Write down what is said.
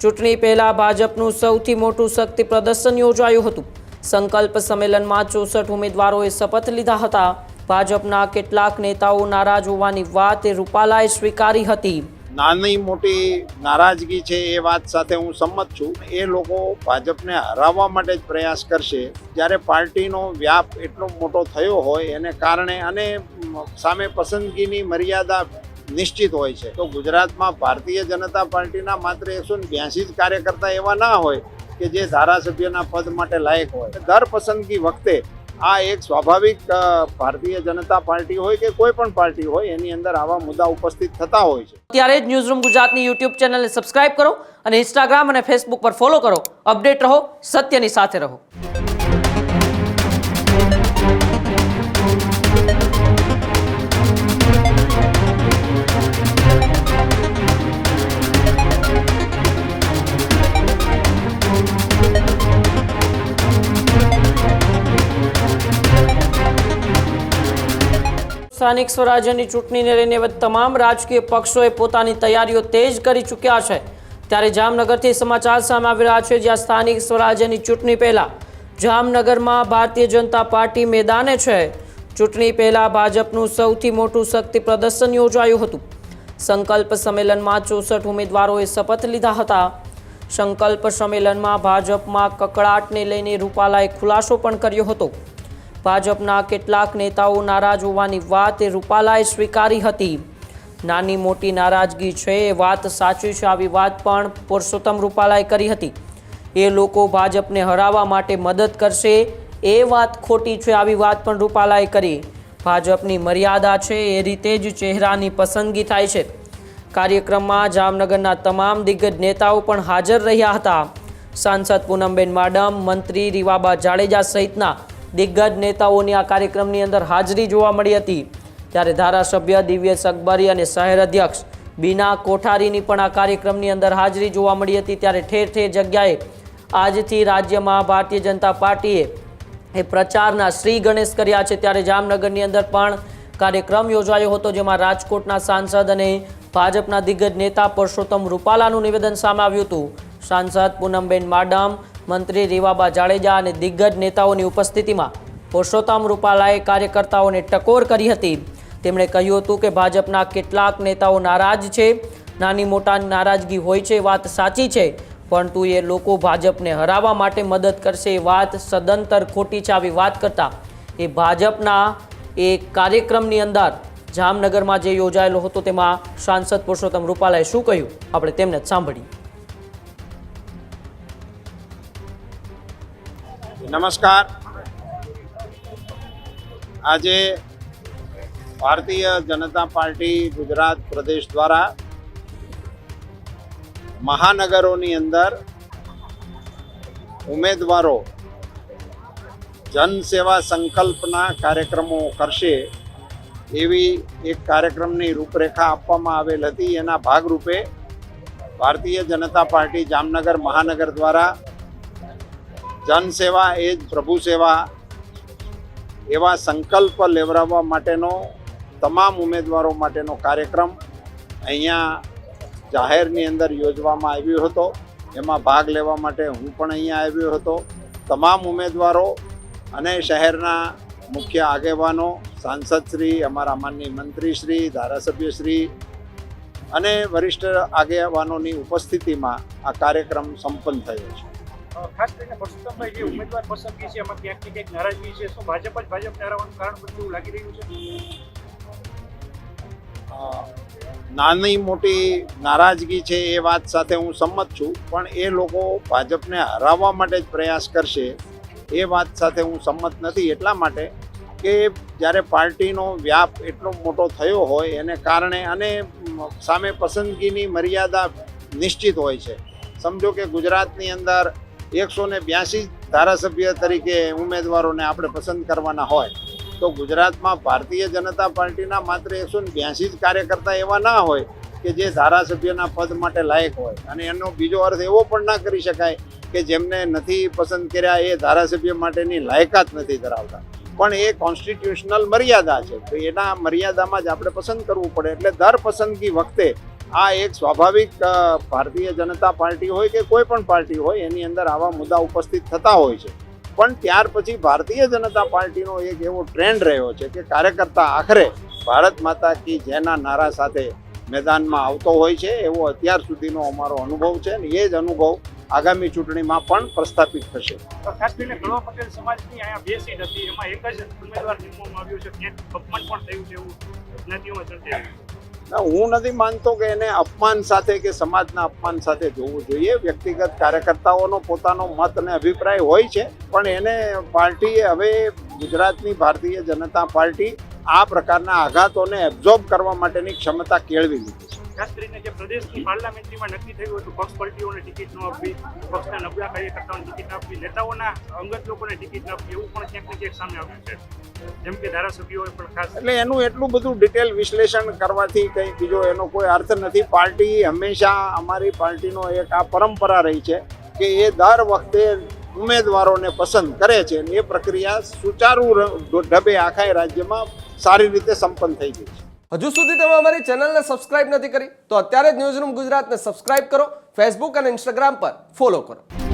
ચૂંટણી પહેલા ભાજપનું સૌથી મોટું શક્તિ પ્રદર્શન યોજાયું હતું। સંકલ્પ સંમેલનમાં 64 ઉમેદવારોએ શપથ લીધા હતા। ભાજપના કેટલાક નેતાઓ નારાજ હોવાની વાત રૂપાલાએ સ્વીકારી હતી। નાની મોટી નારાજગી છે એ વાત સાથે હું સંમત છું। એ લોકો ભાજપને હરાવવા માટે જ પ્રયાસ કરશે। જ્યારે પાર્ટીનો વ્યાપ એટલો મોટો થયો હોય એને કારણે અને સામે પસંદગીની મર્યાદા નિશ્ચિત હોય છે, તો ગુજરાતમાં ભારતીય જનતા પાર્ટીના માત્ર 182 જ કાર્યકર્તા એવા ના હોય કે જે ધારાસભ્યના પદ માટે લાયક હોય। દર પસંદગી વખતે આ એક સ્વાભાવિક ભારતીય જનતા પાર્ટી હોય કે કોઈ પણ પાર્ટી હોય એની અંદર આવા મુદ્દા ઉપસ્થિત થતા હોય છે। ત્યારે જ ન્યૂઝરૂમ ગુજરાતની યુટ્યુબ ચેનલને સબસ્ક્રાઇબ કરો અને ઇન્સ્ટાગ્રામ અને ફેસબુક પર ફોલો કરો। અપડેટ રહો, સત્યની સાથે રહો। સ્થાનિક સ્વરાજ્યની ચૂંટણીને લઈને તમામ રાજકીય પક્ષોએ પોતાની તૈયારીઓ તેજ કરી ચૂક્યા છે। ત્યારે જામનગરથી સમાચાર સામે આવી રહ્યા છે, જ્યાં સ્થાનિક સ્વરાજ્યની ચૂંટણી પહેલા જામનગરમાં ભારતીય જનતા પાર્ટી મેદાને છે। ચૂંટણી પહેલા ભાજપનું સૌથી મોટું શક્તિ પ્રદર્શન યોજાયું હતું। સંકલ્પ સંમેલનમાં 64 ઉમેદવારોએ શપથ લીધા હતા। સંકલ્પ સંમેલનમાં ભાજપમાં કકળાટને લઈને રૂપાલાએ ખુલાસો પણ કર્યો હતો। ભાજપના કેટલાક નેતાઓ નારાજ હોવાની વાત રૂપાલાએ સ્વીકારી હતી। નાની મોટી નારાજગી છે એ વાત સાચી છે, આવી વાત પણ પુરુષોત્તમ રૂપાલાએ કરી હતી। એ લોકો ભાજપને હરાવવા માટે મદદ કરશે એ વાત ખોટી છે, આવી વાત પણ રૂપાલાએ કરી। ભાજપની મર્યાદા છે એ રીતે જ ચહેરાની પસંદગી થાય છે। કાર્યક્રમમાં જામનગરના તમામ દિગ્ગજ નેતાઓ પણ હાજર રહ્યા હતા। સાંસદ પૂનમબેન માડમ, મંત્રી રીવાબા જાડેજા સહિતના દિગ્ગજ નેતાઓની આ કાર્યક્રમની અંદર હાજરી જોવા મળી હતી। ત્યારે ધારાસભ્ય દિવ્યેશ અકબરી અને શહેર અધ્યક્ષ બીના કોઠારીની પણ આ કાર્યક્રમની અંદર હાજરી જોવા મળી હતી। ત્યારે ઠેર ઠેર જગ્યાએ આજથી રાજ્યમાં ભારતીય જનતા પાર્ટીએ પ્રચારના શ્રી ગણેશ કર્યા છે। ત્યારે જામનગરની અંદર પણ કાર્યક્રમ યોજાયો હતો, જેમાં રાજકોટના સાંસદ અને ભાજપના દિગ્ગજ નેતા પુરુષોત્તમ રૂપાલાનું નિવેદન સામે આવ્યું હતું। સાંસદ પૂનમબેન માડમ, મંત્રી રીવાબા જાડેજા અને દિગ્ગજ નેતાઓની ઉપસ્થિતિમાં પુરુષોત્તમ રૂપાલાએ કાર્યકર્તાઓને ટકોર કરી હતી। તેમણે કહ્યું હતું કે ભાજપના કેટલાક નેતાઓ નારાજ છે। નાની મોટા નારાજગી હોય છે, વાત સાચી છે, પરંતુ એ લોકો ભાજપને હરાવવા માટે મદદ કરશે એ વાત સદંતર ખોટી છે, આવી વાત કરતા એ ભાજપના એ કાર્યક્રમની અંદર જામનગરમાં જે યોજાયેલો હતો તેમાં સાંસદ પુરુષોત્તમ રૂપાલાએ શું કહ્યું આપણે તેમને જ સાંભળીએ। નમસ્કાર। આજે ભારતીય જનતા પાર્ટી ગુજરાત પ્રદેશ દ્વારા મહાનગરોની અંદર ઉમેદવારો જનસેવા સંકલ્પના કાર્યક્રમો કરશે એવી એક કાર્યક્રમની રૂપરેખા આપવામાં આવેલ હતી। એના ભાગરૂપે ભારતીય જનતા પાર્ટી જામનગર મહાનગર દ્વારા જનસેવા એ જ પ્રભુ સેવા એવા સંકલ્પ લેવડાવવા માટેનો તમામ ઉમેદવારો માટેનો કાર્યક્રમ અહીંયા જાહેરની અંદર યોજવામાં આવ્યો હતો। એમાં ભાગ લેવા માટે હું પણ અહીંયા આવ્યો હતો। તમામ ઉમેદવારો અને શહેરના મુખ્ય આગેવાનો, સાંસદશ્રી, અમારા માનનીય મંત્રીશ્રી, ધારાસભ્યશ્રી અને વરિષ્ઠ આગેવાનોની ઉપસ્થિતિમાં આ કાર્યક્રમ સંપન્ન થયો છે। ખાસ કરીને પુરુષોત્તમભાઈ જે ઉમેદવાર પસંદગી છે એમાં ક્યાંક ને ક્યાંક નારાજગી છે, શું ભાજપ જ ભાજપને હરાવવાનું કારણ બનતું એવું લાગી રહ્યું છે? નાની મોટી નારાજગી છે એ વાત સાથે હું સંમત છું, પણ એ લોકો ભાજપને હરાવવા માટે જ પ્રયાસ કરશે એ વાત સાથે હું સંમત નથી। એટલા માટે કે જ્યારે પાર્ટીનો વ્યાપ એટલો મોટો થયો હોય એને કારણે અને સામે પસંદગીની મર્યાદા નિશ્ચિત હોય છે। સમજો કે ગુજરાતની અંદર 182 ધારાસભ્ય તરીકે ઉમેદવારોને આપણે પસંદ કરવાના હોય, તો ગુજરાતમાં ભારતીય જનતા પાર્ટીના માત્ર 182 જ કાર્યકર્તા એવા ના હોય કે જે ધારાસભ્યના પદ માટે લાયક હોય। અને એનો બીજો અર્થ એવો પણ ના કરી શકાય કે જેમને નથી પસંદ કર્યા એ ધારાસભ્ય માટેની લાયકાત નથી ધરાવતા, પણ એ કોન્સ્ટિટ્યુશનલ મર્યાદા છે, તો એના મર્યાદામાં જ આપણે પસંદ કરવું પડે। એટલે દર પસંદગી વખતે આ એક સ્વાભાવિક ભારતીય જનતા પાર્ટી હોય કે કોઈ પણ પાર્ટી હોય એની અંદર આવા મુદ્દા ઉપસ્થિત થતા હોય છે. પણ ત્યાર પછી ભારતીય જનતા પાર્ટીનો એક એવો ટ્રેન્ડ રહ્યો છે કે કાર્યકર્તા આખરે ભારત માતા કી જયના નારા સાથે મેદાનમાં આવતો હોય છે. એવો અત્યાર સુધીનો અમારો અનુભવ છે અને એ જ અનુભવ આગામી ચૂંટણીમાં પણ પ્રસ્થાપિત થશે. તો ખાસ કરીને ગણવા પટેલ સમાજની અહીંયા 2 સીટ હતી, એમાં એક જ ઉમેદવાર નીમવામાં આવ્યો છે. ક્યાંક અપમાન પણ થયું છે એવું જ્ઞાતિઓમાં ચર્ચા. હું નથી માનતો કે એને અપમાન સાથે કે સમાજના અપમાન સાથે જોવું જોઈએ. વ્યક્તિગત કાર્યકર્તાઓનો પોતાનો મત અને અભિપ્રાય હોય છે, પણ એને પાર્ટીએ હવે ગુજરાતની ભારતીય જનતા પાર્ટી આ પ્રકારના આઘાતોને એબ્ઝોર્બ કરવા માટેની ક્ષમતા કેળવી લીધી છે. ખાસ કરીને જે પ્રદેશની પાર્લામેન્ટરીમાં નક્કી થયું હતું પક્ષ પલટીઓને ટિકિટ ન આપવી, પક્ષના નબળા કાર્યકર્તાઓને ટિકિટ આપવી, નેતાઓના અંગત લોકોને ટિકિટ ન આપવી, એવું પણ ક્યાંક ને ક્યાંક સામે આવ્યું છે. જેમ કે ધારાસભ્યોએ પણ ખાસ એટલે એનું એટલું બધું ડિટેલ વિશ્લેષણ કરવાથી કંઈ બીજો એનો કોઈ અર્થ નથી. પાર્ટી હંમેશા અમારી પાર્ટીનો એક આ પરંપરા રહી છે કે એ દર વખતે ઉમેદવારોને પસંદ કરે છે અને એ પ્રક્રિયા સુચારુ ઢબે આખા રાજ્યમાં સારી રીતે સંપન્ન થઈ ગઈ છે. હજુ સુધી તમે અમારી ચેનલને સબસ્ક્રાઇબ નથી કરી તો અત્યારે જ ન્યૂઝરૂમ ગુજરાતને સબસ્ક્રાઇબ કરો, ફેસબુક અને ઇન્સ્ટાગ્રામ પર ફોલો કરો.